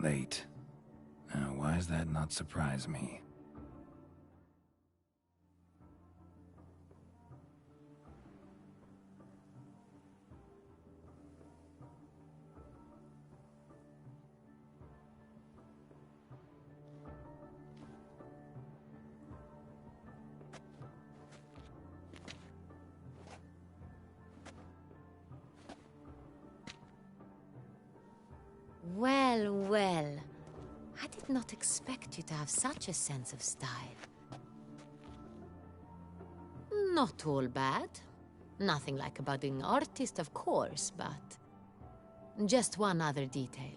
late. Now, why does that not surprise me? Well, well. I did not expect you to have such a sense of style. Not all bad. Nothing like a budding artist, of course, but... just one other detail.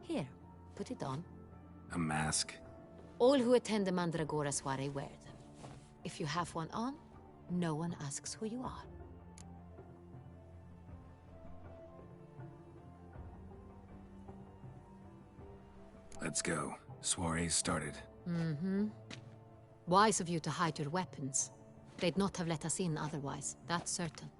Here, put it on. A mask? All who attend the Mandragora soiree wear them. If you have one on, no one asks who you are. Let's go. Soiree's started. Mm-hmm. Wise of you to hide your weapons. They'd not have let us in otherwise, that's certain.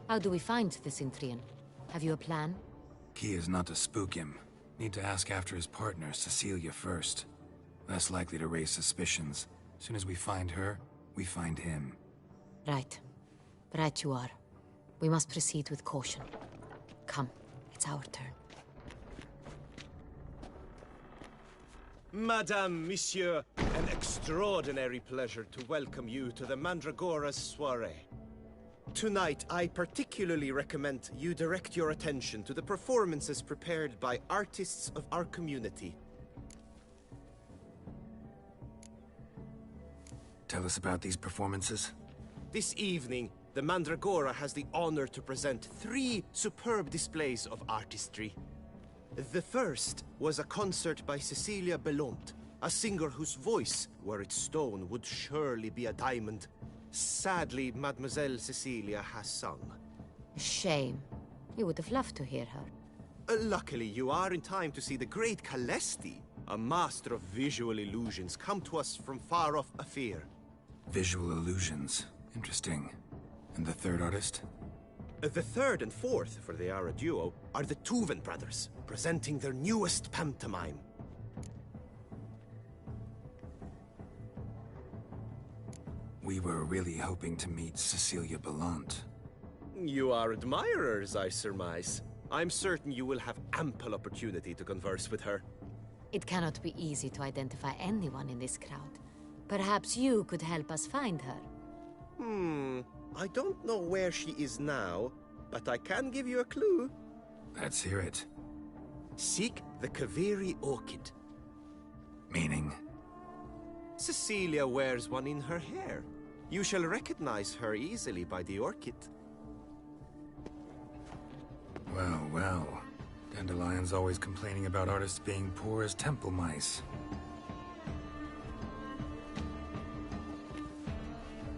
How do we find the Cintrian? Have you a plan? Key is not to spook him. Need to ask after his partner, Cecilia, first. Less likely to raise suspicions. As soon as we find her, we find him. Right. Right you are. We must proceed with caution. Come, it's our turn. Madame, Monsieur, an extraordinary pleasure to welcome you to the Mandragora's soiree. Tonight, I particularly recommend you direct your attention to the performances prepared by artists of our community. Tell us about these performances. This evening, the Mandragora has the honor to present 3 superb displays of artistry. The first was a concert by Cecilia Belont, a singer whose voice, were it stone, would surely be a diamond. Sadly, Mademoiselle Cecilia has sung. Shame. You would have loved to hear her. Luckily, you are in time to see the great Calesti, a master of visual illusions, come to us from far off Afir. Visual illusions. Interesting. And the third artist? The third and fourth, for they are a duo, are the Tuven brothers, presenting their newest pantomime. We were really hoping to meet Cecilia Belont. You are admirers, I surmise. I'm certain you will have ample opportunity to converse with her. It cannot be easy to identify anyone in this crowd. Perhaps you could help us find her. I don't know where she is now, but I can give you a clue. Let's hear it. Seek the Kaveri orchid. Meaning? Cecilia wears one in her hair. You shall recognize her easily by the orchid. Well, well. Dandelion's always complaining about artists being poor as temple mice.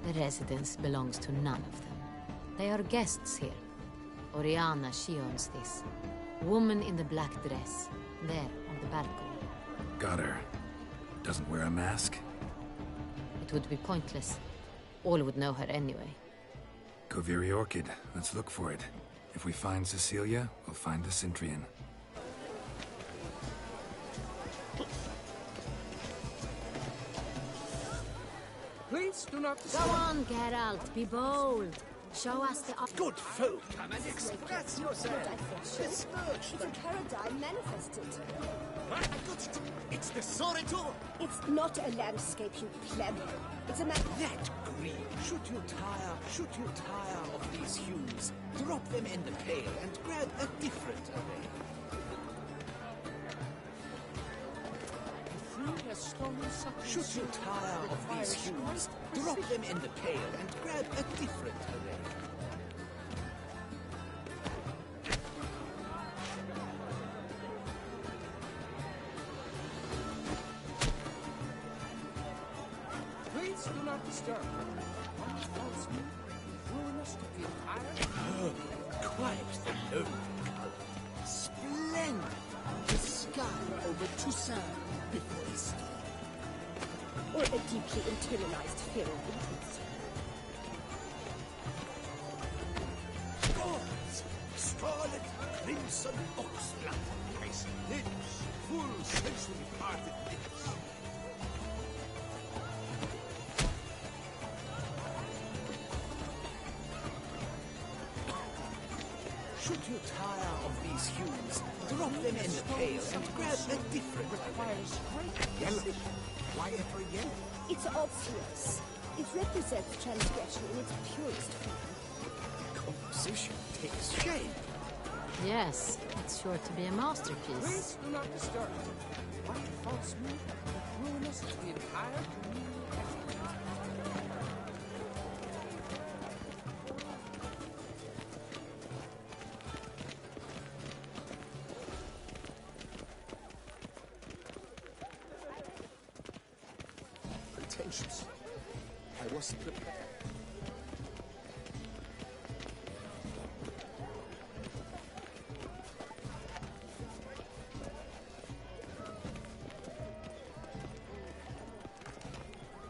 The residence belongs to none of them. They are guests here. Oriana, she owns this. Woman in the black dress. There, on the balcony. Got her. Doesn't wear a mask? It would be pointless. All would know her anyway. Kaveri orchid. Let's look for it. If we find Cecilia, we'll find the Cintrian. Please do not... Go on, Geralt. Be bold. Show us the... Good folk, come and express yourself. It's a paradigm manifested. I got it. It's the Soritor. It's not a landscape, you pleb. It's a That green. Should you tire of these hues, drop them in the pail and grab a different array. Should you tire of these hues, drop them in the pail and grab a different array. Please do not disturb. One false move will ruin us to the entire... Oh, quite the lonely color. Splendid. The sky over Toussaint before he sleep. or a deeply internalized fear of intimacy. Gods! Scarlet crimson oxblood. Nice lips. Full sensually parted lips. Should you tire of these hues, drop them in the pail and grab a different requires great yellow. Why ever yellow? It's obvious. It represents transgression in its purest form. Composition takes shape. Yes, it's sure to be a masterpiece. Please do not disturb. One false move that ruins the entire community effort. Pretentious. I wasn't prepared.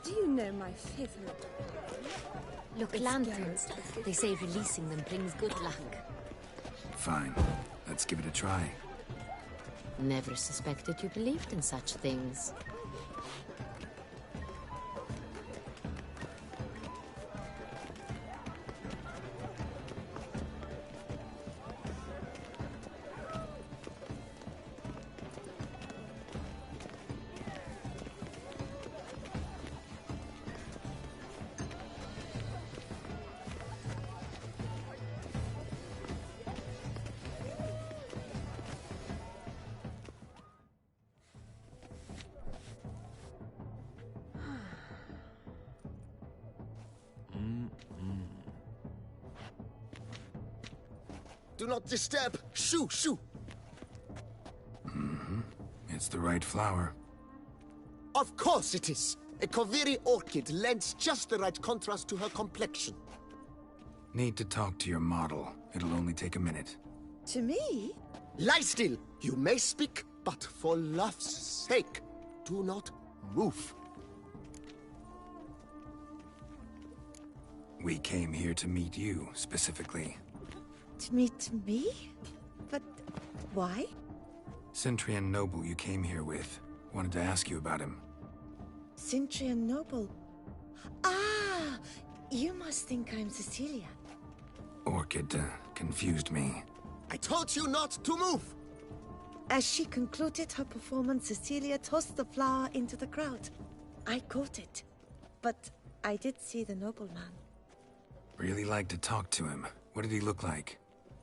Do you know my favorite? Look, lanterns. They say releasing them brings good luck. Fine. Let's give it a try. Never suspected you believed in such things. Do not disturb! Shoo, shoo! It's the right flower. Of course it is! A Koviri orchid lends just the right contrast to her complexion. Need to talk to your model. It'll only take a minute. To me? Lie still! You may speak, but for love's sake, do not move. We came here to meet you, specifically. To meet me? But why? Cintrian noble you came here with. Wanted to ask you about him. Cintrian noble. Ah! You must think I'm Cecilia. Orchid confused me. I told you not to move! As she concluded her performance, Cecilia tossed the flower into the crowd. I caught it, but I did see the nobleman. Really like to talk to him. What did he look like?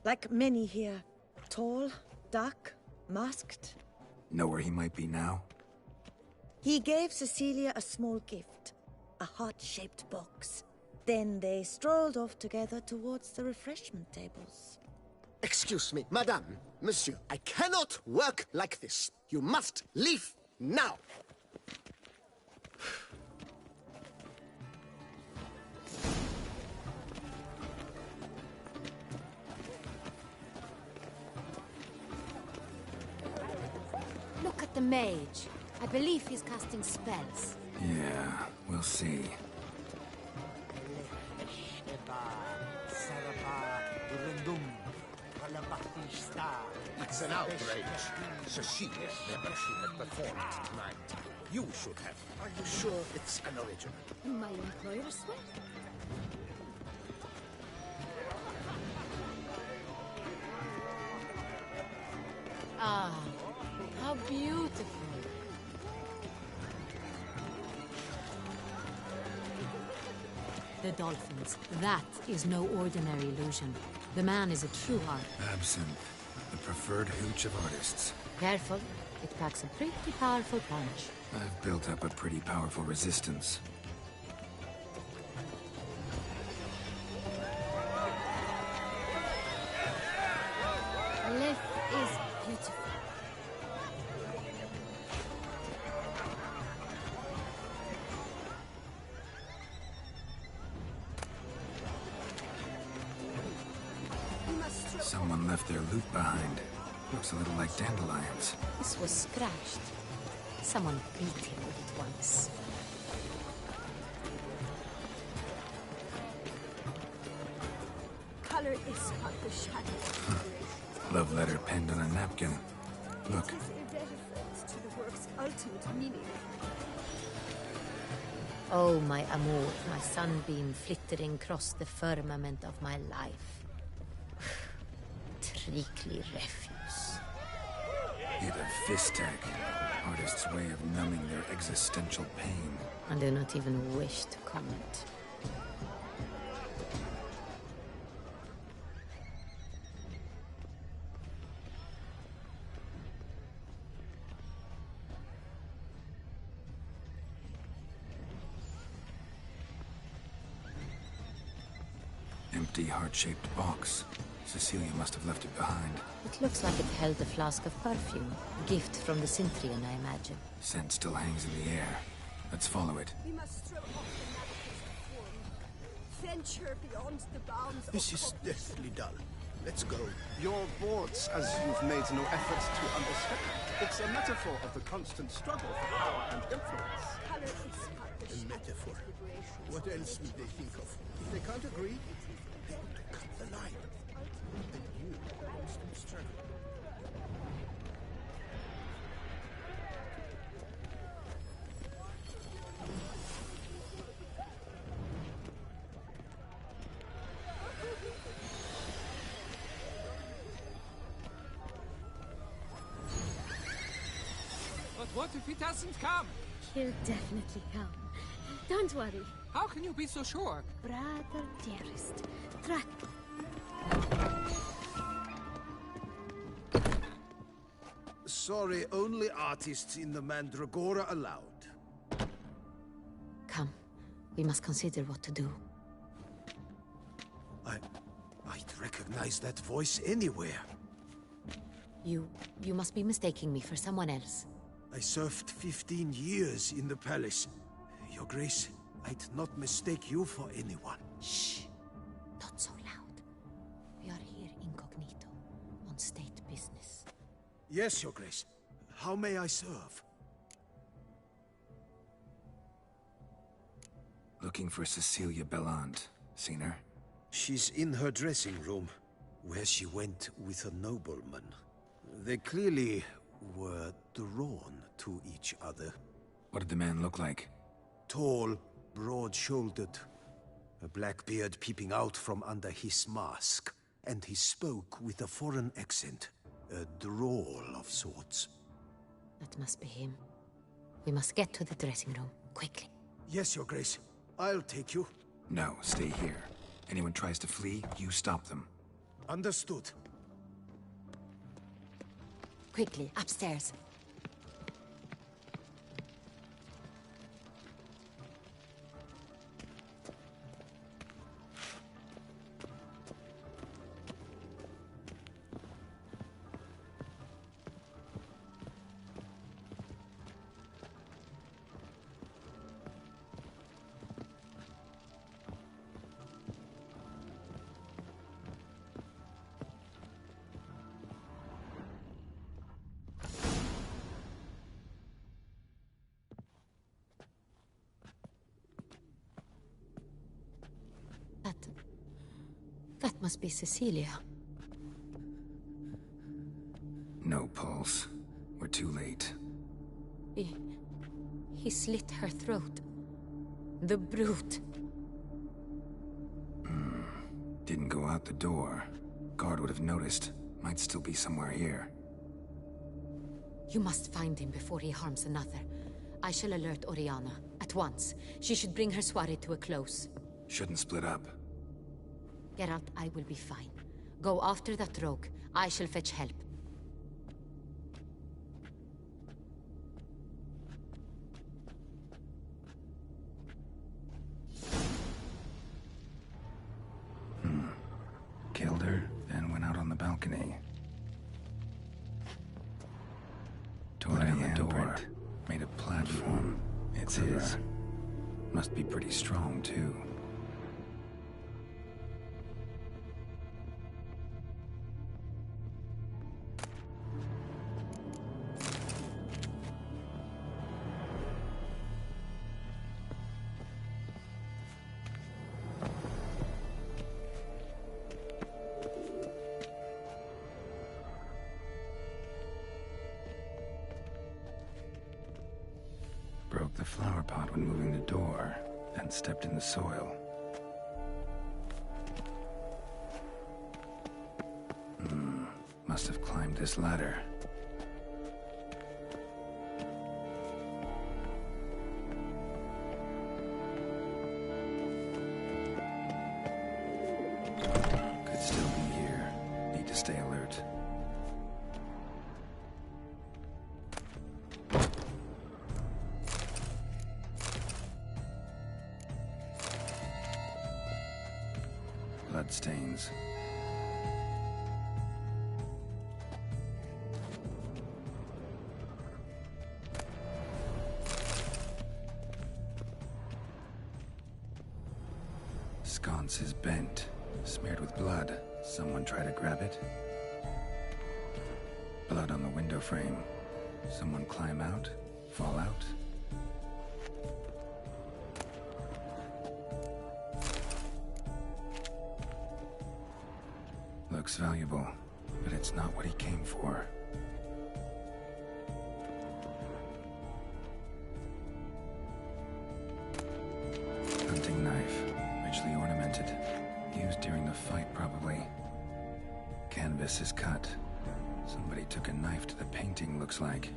Like many here. Tall, dark, masked. Know where he might be now? He gave Cecilia a small gift, a heart-shaped box. Then they strolled off together towards the refreshment tables. Excuse me, madame, monsieur, I cannot work like this. You must leave now. Look at the mage. I believe he's casting spells. Yeah, we'll see. It's an outrage. Cecilia never should have performed tonight. You should have. Are you sure it's an original? My employer swear? Ah, how beautiful. The dolphins. That is no ordinary illusion. The man is a true art. Absinthe, the preferred hooch of artists. Careful, it packs a pretty powerful punch. I've built up a pretty powerful resistance. Lif is beautiful. Someone left their loot behind. Looks a little like dandelions. This was scratched. Someone beat him with it once. Color is but the shadow. Love letter penned on a napkin. Look, It is irrelevant to the work's ultimate meaning. Oh, my amour, my sunbeam flittering across the firmament of my life. Treacly refuse. hit a fist tag. Artist's way of numbing their existential pain. I do not even wish to comment. Empty, heart-shaped box. Cecilia must have left it behind. It looks like it held a flask of perfume. A gift from the Cintrian, I imagine. Scent still hangs in the air. Let's follow it. We must throw off the manifest form. Venture beyond the bounds This of is cognition. deathly dull. Let's go. Your boards, as you've made no efforts to understand. It's a metaphor of the constant struggle for power and influence. Color is but the A shadow metaphor. of liberation. What else would they think of? If they can't agree, they ought to cut the line. And you, constant struggle. But what if he doesn't come? He'll definitely come. Don't worry, How can you be so sure? brother dearest. Track. Sorry, only artists in the Mandragora allowed. Come, we must consider what to do. I'd recognize that voice anywhere. You must be mistaking me for someone else. I served 15 years in the palace. Your Grace, I'd not mistake you for anyone. Shh! Not so loud. We are here incognito, on state business. Yes, Your Grace. How may I serve? Looking for Cecilia Belland. Seen her? She's in her dressing room, where she went with a nobleman. They clearly were drawn to each other. What did the man look like? Tall, broad-shouldered, a black beard peeping out from under his mask, and he spoke with a foreign accent, a drawl of sorts. That must be him. We must get to the dressing room, quickly. Yes, Your Grace. I'll take you. No, stay here. Anyone tries to flee, you stop them. Understood. Quickly, upstairs. That must be Cecilia. No pulse. We're too late. He slit her throat. The brute. Didn't go out the door. Guard would have noticed. Might still be somewhere here. You must find him before he harms another. I shall alert Oriana. At once. She should bring her soirée to a close. Shouldn't split up. Geralt, I will be fine. Go after that rogue. I shall fetch help. Killed her, then went out on the balcony. Tore down the door. Made a platform. It's his. Must be pretty strong, too. when moving the door, then stepped in the soil. Must have climbed this ladder. Could still be here. Need to stay alert. Bloodstains. Sconce is bent, smeared with blood. Someone try to grab it. Blood on the window frame. Someone climb out, fall out. Looks valuable, but it's not what he came for. Hunting knife, richly ornamented. Used during the fight, probably. Canvas is cut. Somebody took a knife to the painting, looks like.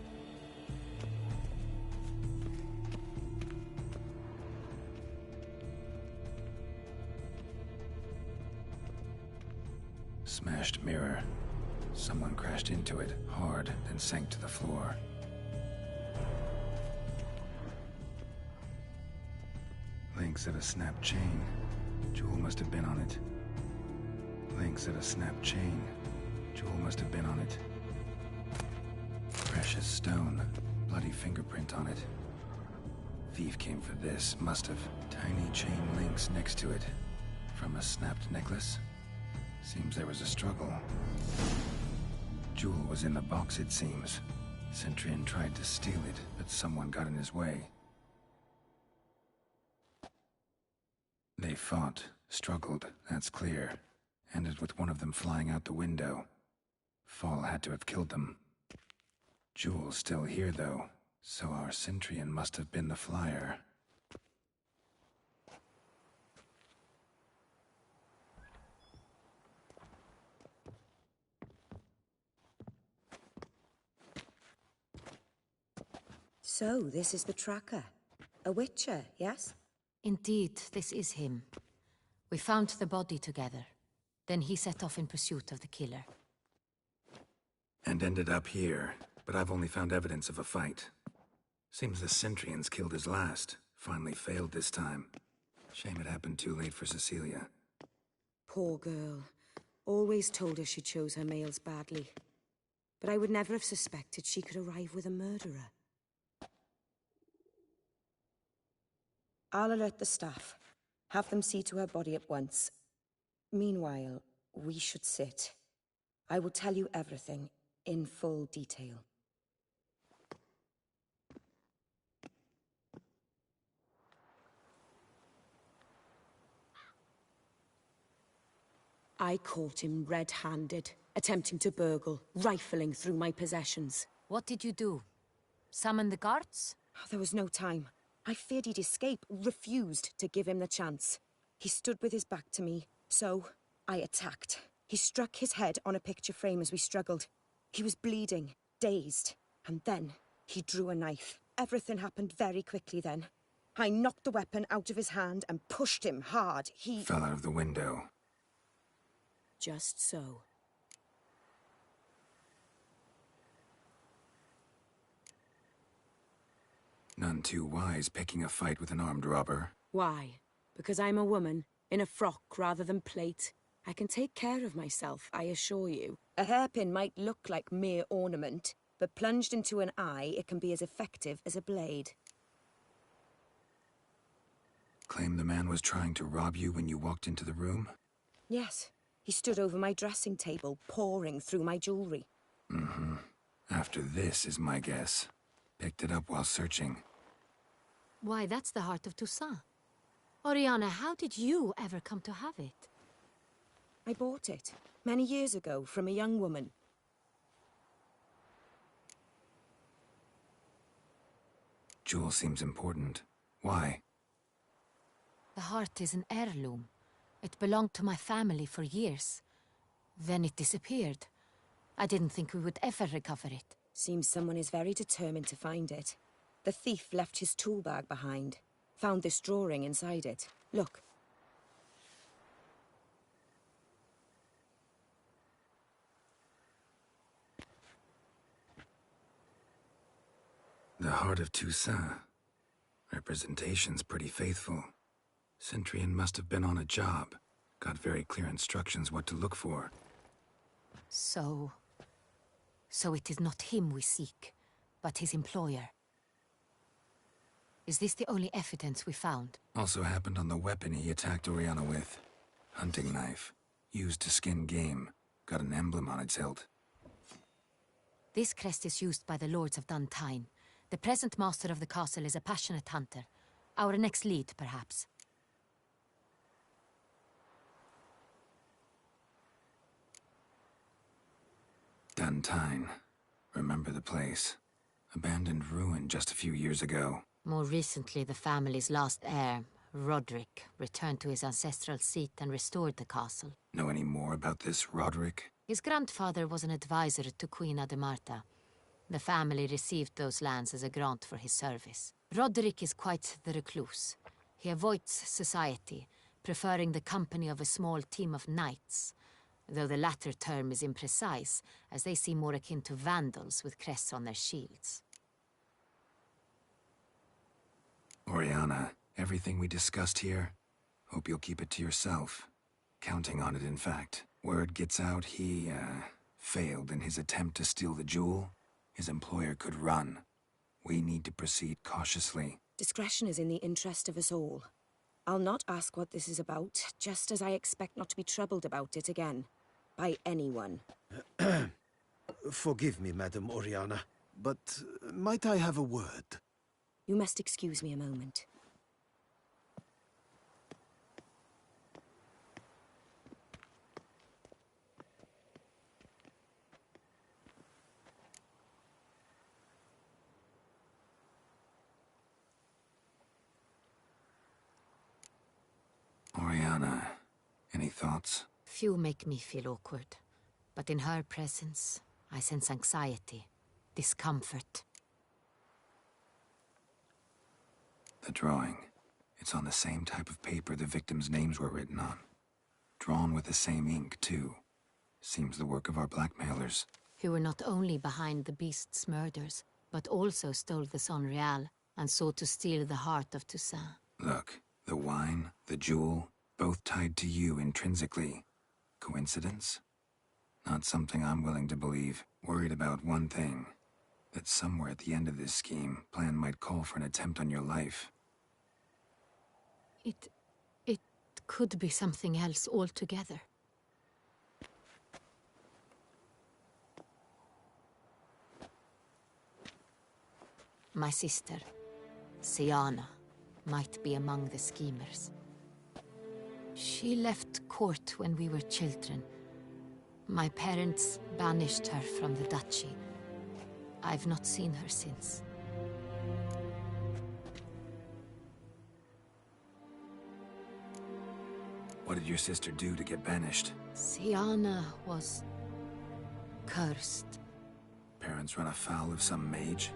Smashed mirror. Someone crashed into it, hard, then sank to the floor. Links of a snapped chain. Jewel must have been on it. Links of a snapped chain. Jewel must have been on it. Precious stone. Bloody fingerprint on it. Thief came for this, must have. Tiny chain links next to it. From a snapped necklace? Seems there was a struggle. Jewel was in the box, it seems. Cintra tried to steal it, but someone got in his way. They fought, struggled, that's clear. Ended with one of them flying out the window. Fall had to have killed them. Jewel's still here, though, so our Cintrian must have been the flyer. So, this is the tracker. A witcher, yes? Indeed, this is him. We found the body together. Then he set off in pursuit of the killer. And ended up here, but I've only found evidence of a fight. Seems the Cintrians killed his last. Finally failed this time. Shame it happened too late for Cecilia. Poor girl. Always told her she chose her males badly. But I would never have suspected she could arrive with a murderer. I'll alert the staff. Have them see to her body at once. Meanwhile, we should sit. I will tell you everything, in full detail. I caught him red-handed, attempting to burgle, rifling through my possessions. What did you do? Summon the guards? There was no time. I feared he'd escape, refused to give him the chance. He stood with his back to me, so I attacked. He struck his head on a picture frame as we struggled. He was bleeding, dazed, and then he drew a knife. Everything happened very quickly then. I knocked the weapon out of his hand and pushed him hard. He Fell out of the window. Just so. None too wise picking a fight with an armed robber. Why? Because I'm a woman, in a frock rather than plate. I can take care of myself, I assure you. A hairpin might look like mere ornament, but plunged into an eye, it can be as effective as a blade. Claim the man was trying to rob you when you walked into the room? Yes. He stood over my dressing table, pouring through my jewelry. Mm-hmm. After this is my guess. Picked it up while searching. Why, that's the heart of Toussaint. Oriana, how did you ever come to have it? I bought it, many years ago, from a young woman. Jewel seems important. Why? The heart is an heirloom. It belonged to my family for years. Then it disappeared. I didn't think we would ever recover it. Seems someone is very determined to find it. The thief left his tool bag behind. Found this drawing inside it. Look. The Heart of Toussaint. Representation's pretty faithful. Cintrian must have been on a job. Got very clear instructions what to look for. So it is not him we seek, but his employer. Is this the only evidence we found? Also happened on the weapon he attacked Oriana with. Hunting knife. Used to skin game. Got an emblem on its hilt. This crest is used by the Lords of Duntine. The present master of the castle is a passionate hunter. Our next lead, perhaps. Duntine. Remember the place. Abandoned ruin just a few years ago. More recently, the family's last heir, Roderick, returned to his ancestral seat and restored the castle. Know any more about this Roderick? His grandfather was an advisor to Queen Ademarta. The family received those lands as a grant for his service. Roderick is quite the recluse. He avoids society, preferring the company of a small team of knights, though the latter term is imprecise, as they seem more akin to vandals with crests on their shields. Oriana, everything we discussed here, hope you'll keep it to yourself. Counting on it, in fact. Word gets out he, failed in his attempt to steal the jewel. His employer could run. We need to proceed cautiously. Discretion is in the interest of us all. I'll not ask what this is about, just as I expect not to be troubled about it again. By anyone. Forgive me, Madam Oriana, but might I have a word? You must excuse me a moment. Oriana, any thoughts? Few make me feel awkward, but in her presence, I sense anxiety, discomfort. The drawing. It's on the same type of paper the victims' names were written on. Drawn with the same ink, too. Seems the work of our blackmailers. Who were not only behind the beast's murders, but also stole the Son Real and sought to steal the heart of Toussaint. Look, the wine, the jewel, both tied to you intrinsically. Coincidence? Not something I'm willing to believe. Worried about one thing. That somewhere at the end of this scheme, plan might call for an attempt on your life. It could be something else altogether. My sister, Siana, might be among the schemers. She left court when we were children. My parents banished her from the duchy. I've not seen her since. What did your sister do to get banished? Siana was cursed. Parents run afoul of some mage?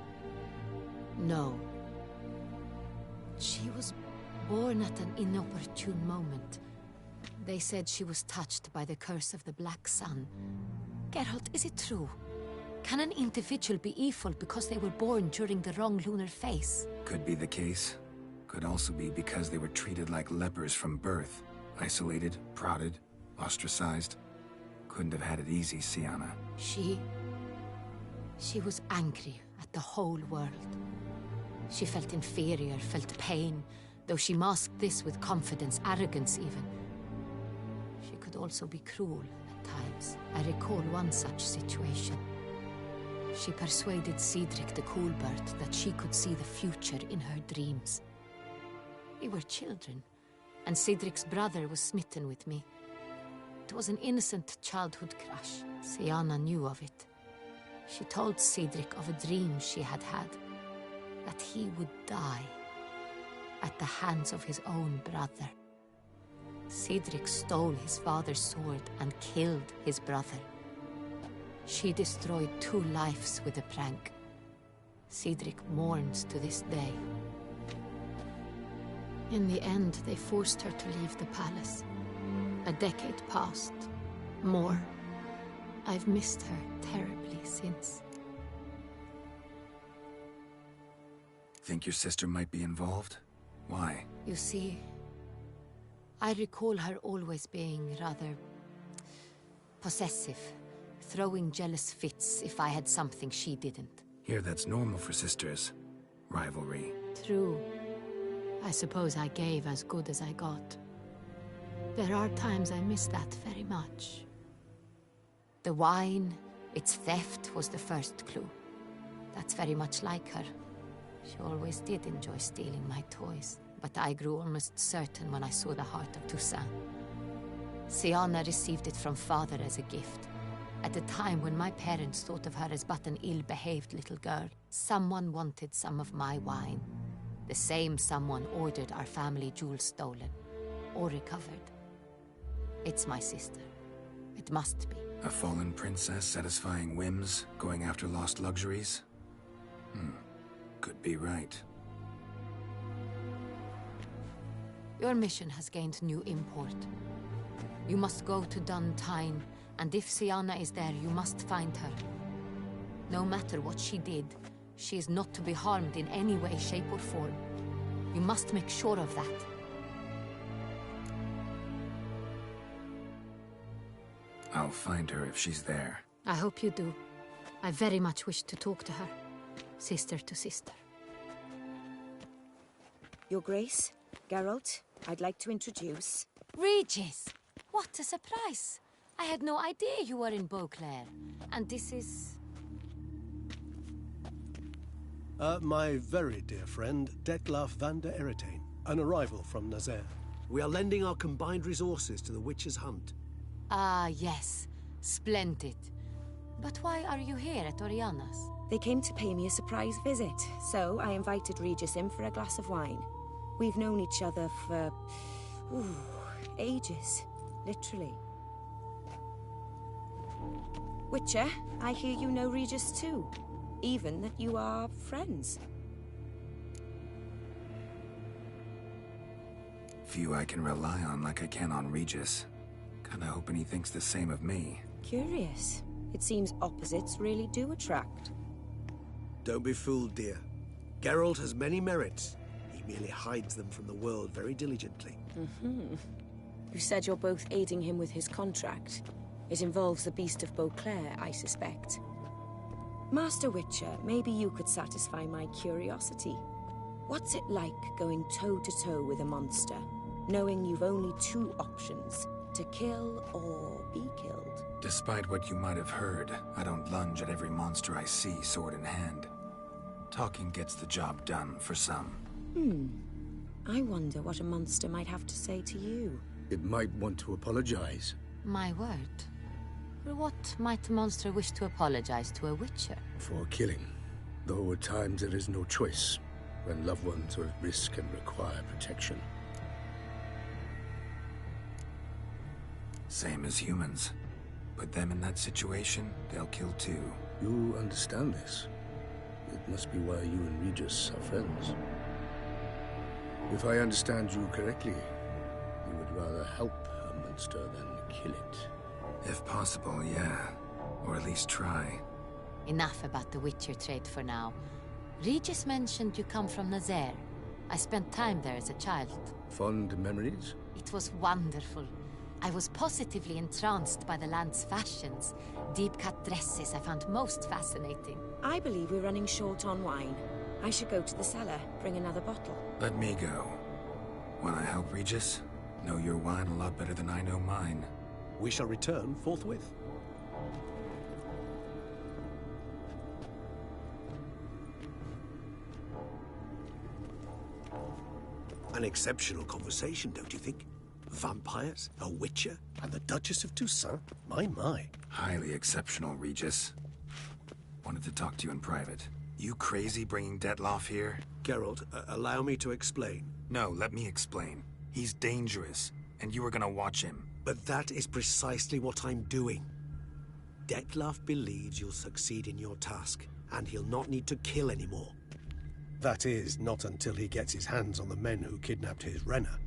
No. She was born at an inopportune moment. They said she was touched by the curse of the Black Sun. Geralt, is it true? Can an individual be evil because they were born during the wrong lunar phase? Could be the case. Could also be because they were treated like lepers from birth. Isolated, prodded, ostracized. Couldn't have had it easy, Siana. She was angry at the whole world. She felt inferior, felt pain, though she masked this with confidence, arrogance even. She could also be cruel at times. I recall one such situation. She persuaded Cedric the Coolbird that she could see the future in her dreams. We were children, and Cedric's brother was smitten with me. It was an innocent childhood crush. Siana knew of it. She told Cedric of a dream she had had, that he would die. at the hands of his own brother. Cedric stole his father's sword and killed his brother. She destroyed 2 lives with a prank. Cedric mourns to this day. In the end, they forced her to leave the palace. A decade passed. More. I've missed her terribly since. Think your sister might be involved? Why? You see, I recall her always being rather possessive, throwing jealous fits if I had something she didn't. Here, that's normal for sisters. Rivalry. True. I suppose I gave as good as I got. There are times I miss that very much. The wine, its theft, was the first clue. That's very much like her. She always did enjoy stealing my toys, but I grew almost certain when I saw the heart of Toussaint. Siana received it from father as a gift. At a time when my parents thought of her as but an ill-behaved little girl, someone wanted some of my wine. The same someone ordered our family jewels stolen, or recovered. It's my sister. It must be. A fallen princess satisfying whims, going after lost luxuries? Could be right. Your mission has gained new import. You must go to Dun Tyne, and if Siana is there, you must find her. No matter what she did, she is not to be harmed in any way, shape, or form. You must make sure of that. I'll find her if she's there. I hope you do. I very much wish to talk to her. Sister to sister. Your Grace, Geralt, I'd like to introduce... Regis! What a surprise! I had no idea you were in Beauclair. And this is... My very dear friend, Detlaf van der Eretain, an arrival from Nazaire. We are lending our combined resources to the Witch's Hunt. Ah, yes. Splendid. But why are you here at Oriana's? They came to pay me a surprise visit, so I invited Regis in for a glass of wine. We've known each other for... ages. Literally. Witcher, I hear you know Regis too. Even that you are friends. Few I can rely on like I can on Regis. Kinda hoping he thinks the same of me. Curious. It seems opposites really do attract. Don't be fooled, dear. Geralt has many merits. He merely hides them from the world very diligently. You said you're both aiding him with his contract. It involves the Beast of Beauclair, I suspect. Master Witcher, maybe you could satisfy my curiosity. What's it like going toe-to-toe with a monster, knowing you've only 2 options, to kill or be killed? Despite what you might have heard, I don't lunge at every monster I see sword in hand. Talking gets the job done for some. I wonder what a monster might have to say to you. It might want to apologize. My word. For what might a monster wish to apologize to a witcher? For killing. Though at times there is no choice, when loved ones are at risk and require protection. Same as humans. Put them in that situation, they'll kill too. You understand this. It must be why you and Regis are friends. If I understand you correctly, you would rather help a monster than kill it. If possible, yeah. Or at least try. Enough about the Witcher trade for now. Regis mentioned you come from Nazaire. I spent time there as a child. Fond memories? It was wonderful. I was positively entranced by the land's fashions. Deep-cut dresses I found most fascinating. I believe we're running short on wine. I should go to the cellar, bring another bottle. Let me go. Wanna help Regis? Know your wine a lot better than I know mine. We shall return forthwith. An exceptional conversation, don't you think? Vampires, a witcher, And the Duchess of Toussaint? My. Highly exceptional, Regis. Wanted to talk to you in private. You crazy bringing Detlaf here? Geralt, allow me to explain. No, let me explain. He's dangerous, and you were gonna watch him. But that is precisely what I'm doing. Detlef believes you'll succeed in your task, and he'll not need to kill anymore. That is, not until he gets his hands on the men who kidnapped his Renner.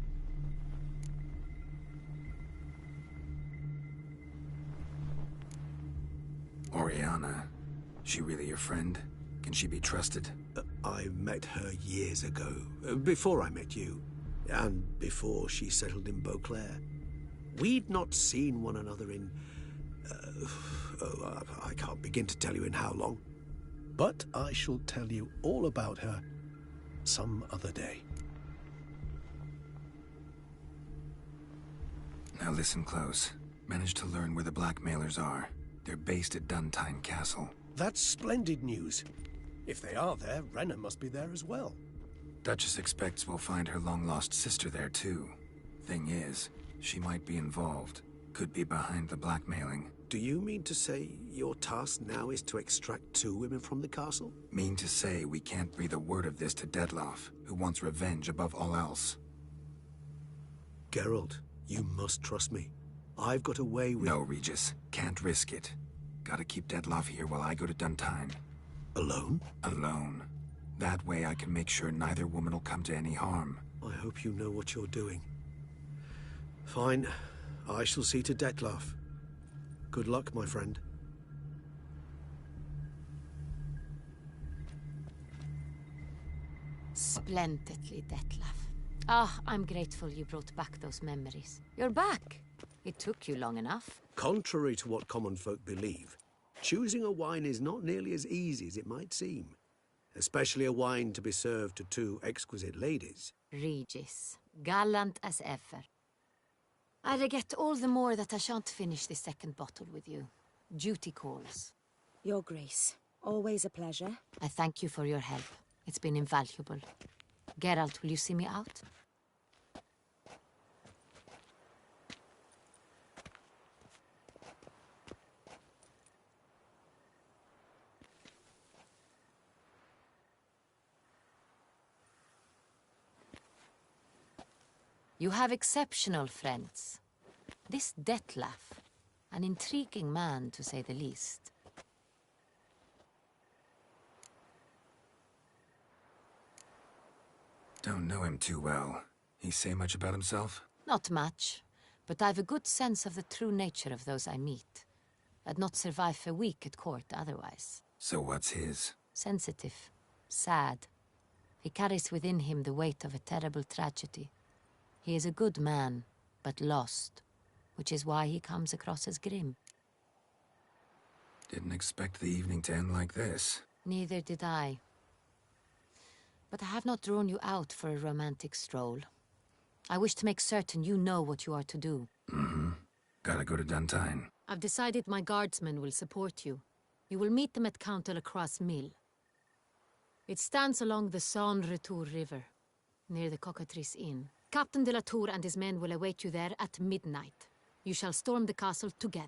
Oriana, she really your friend? Can she be trusted? I met her years ago, before I met you, and before she settled in Beauclair. We'd not seen one another in... I can't begin to tell you in how long. But I shall tell you all about her some other day. Now listen close. Managed to learn where the blackmailers are. They're based at Duntine Castle. That's splendid news. If they are there, Renner must be there as well. Duchess expects we'll find her long-lost sister there, too. Thing is, she might be involved. Could be behind the blackmailing. Do you mean to say your task now is to extract 2 women from the castle? Mean to say we can't breathe a word of this to Detlef, who wants revenge above all else. Geralt, you must trust me. I've got a way with... No, Regis. Can't risk it. Gotta keep Detlef here while I go to Duntine. Alone? Alone. That way I can make sure neither woman will come to any harm. I hope you know what you're doing. Fine. I shall see to Detlef. Good luck, my friend. Splendidly, Detlef. Ah, I'm grateful you brought back those memories. You're back. It took you long enough. Contrary to what common folk believe, choosing a wine is not nearly as easy as it might seem. Especially a wine to be served to 2 exquisite ladies. Regis, gallant as ever. I regret all the more that I shan't finish this second bottle with you. Duty calls. Your Grace, always a pleasure. I thank you for your help. It's been invaluable. Geralt, will you see me out? You have exceptional friends. This Detlef, an intriguing man to say the least. Don't know him too well. He say much about himself? Not much, but I've a good sense of the true nature of those I meet. I'd not survive a week at court otherwise. So what's his? Sensitive, sad. He carries within him the weight of a terrible tragedy. He is a good man, but lost, which is why he comes across as grim. Didn't expect the evening to end like this. Neither did I. But I have not drawn you out for a romantic stroll. I wish to make certain you know what you are to do. Mm-hmm. Gotta go to Duntine. I've decided my guardsmen will support you. You will meet them at Count Delacroix' mill. It stands along the Saône-Retour River, near the Cockatrice Inn. Captain de la Tour and his men will await you there at midnight. You shall storm the castle together.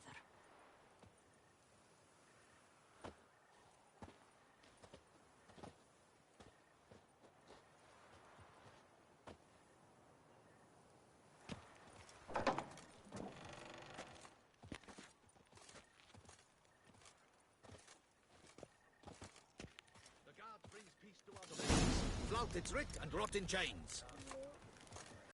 Flout its writ and rot in chains.